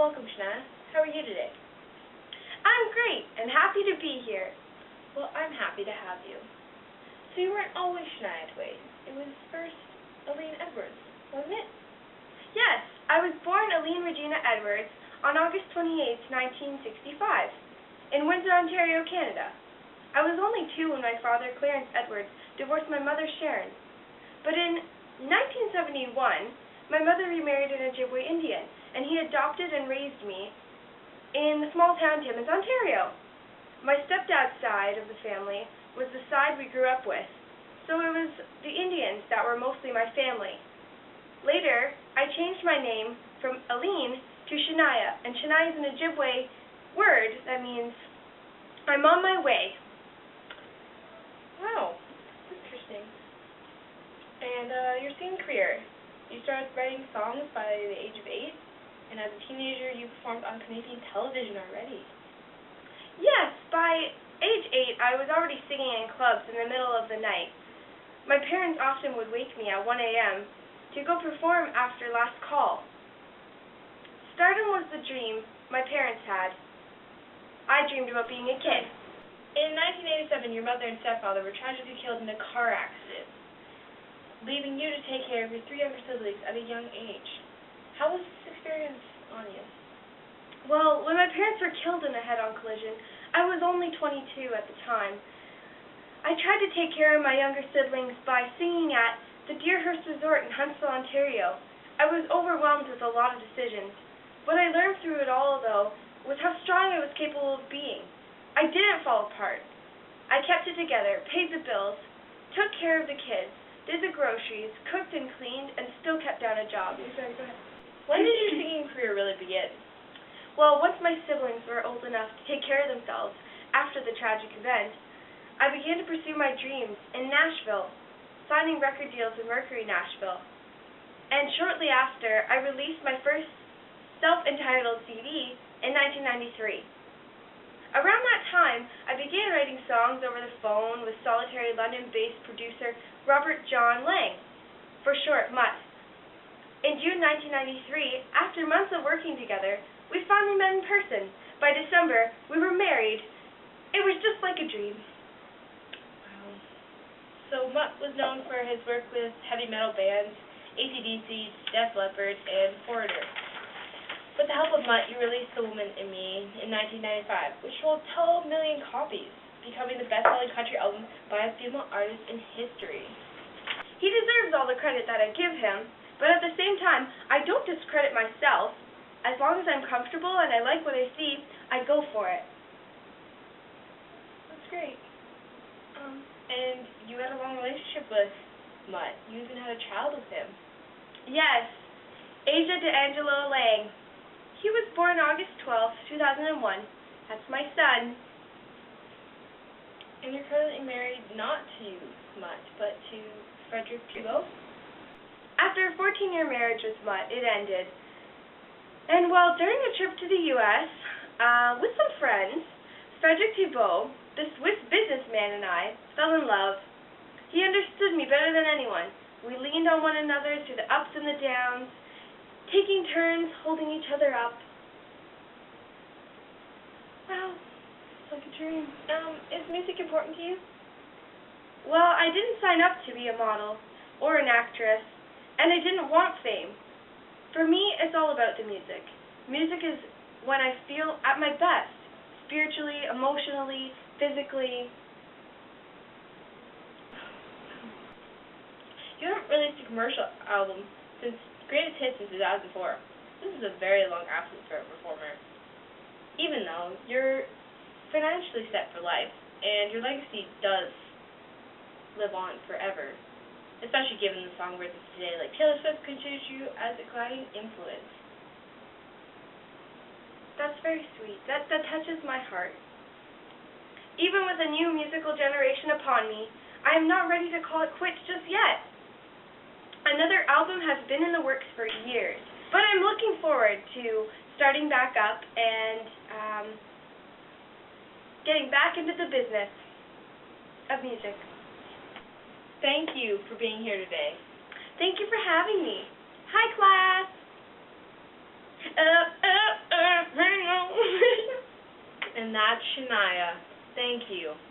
Welcome, Shania. How are you today? I'm great and happy to be here. Well, I'm happy to have you. So you weren't always Shania Twain. It was first Aline Edwards, wasn't it? Yes, I was born Aline Regina Edwards on August 28, 1965, in Windsor, Ontario, Canada. I was only 2 when my father, Clarence Edwards, divorced my mother, Sharon. But in 1971, my mother remarried an Ojibwe Indian, and he adopted and raised me in the small town Timmins, Ontario. My stepdad's side of the family was the side we grew up with, so it was the Indians that were mostly my family. Later, I changed my name from Aline to Shania, and Shania is an Ojibwe word that means I'm on my way. Wow, that's interesting. And your singing career, you started writing songs by the age of 8, and as a teenager you performed on Canadian television already. Yes, by age 8 I was already singing in clubs in the middle of the night. My parents often would wake me at 1 a.m. to go perform after last call. Stardom was the dream my parents had. I dreamed about being a kid. In 1987, your mother and stepfather were tragically killed in a car accident, leaving you to take care of your 3 younger siblings at a young age. How was this experience on you? Well, when my parents were killed in a head-on collision, I was only 22 at the time. I tried to take care of my younger siblings by singing at the Deerhurst Resort in Huntsville, Ontario. I was overwhelmed with a lot of decisions. What I learned through it all, though, was how strong I was capable of being. I didn't fall apart. I kept it together, paid the bills, took care of the kids, did the groceries, cooked and cleaned, and still kept down a job. Sorry, go ahead. When did your singing career really begin? Well, once my siblings were old enough to take care of themselves after the tragic event, I began to pursue my dreams in Nashville, signing record deals with Mercury Nashville. And shortly after, I released my first self-entitled CD in 1993. Around that time, I began writing songs over the phone with solitary London-based producer Robert John Lang, for short, Mutt. In June 1993, after months of working together, we finally met in person. By December, we were married. It was just like a dream. Wow. So Mutt was known for his work with heavy metal bands, AC/DC, Def Leppard, and Foreigner. With the help of Mutt, you released The Woman in Me in 1995, which sold 12 million copies, becoming the best-selling country album by a female artist in history. He deserves all the credit that I give him, but at the same time, I don't discredit myself. As long as I'm comfortable and I like what I see, I go for it. That's great. And you had a long relationship with Mutt. You even had a child with him. Yes, Asia DeAngelo Lang. He was born August 12, 2001. That's my son. And you're currently married not to Mutt, but to Frederick Thibault? After a 14-year marriage with Mutt, it ended. And while during a trip to the U.S., with some friends, Frederick Thibault, the Swiss businessman, and I fell in love. He understood me better than anyone. We leaned on one another through the ups and the downs, taking turns holding each other up. Wow, it's like a dream. Is music important to you? Well, I didn't sign up to be a model or an actress, and I didn't want fame. For me, it's all about the music. Music is when I feel at my best, spiritually, emotionally, physically. You haven't released a commercial album since Greatest Hits in 2004. This is a very long absence for a performer. Even though you're financially set for life, and your legacy does live on forever, especially given the songbirds of today, like Taylor Swift considers you as a guiding influence. That's very sweet. That touches my heart. Even with a new musical generation upon me, I am not ready to call it quits just yet. Another album has been in the works for years, but I'm looking forward to starting back up and getting back into the business of music. Thank you for being here today. Thank you for having me. Hi, class. Up, up, up. And that's Shania. Thank you.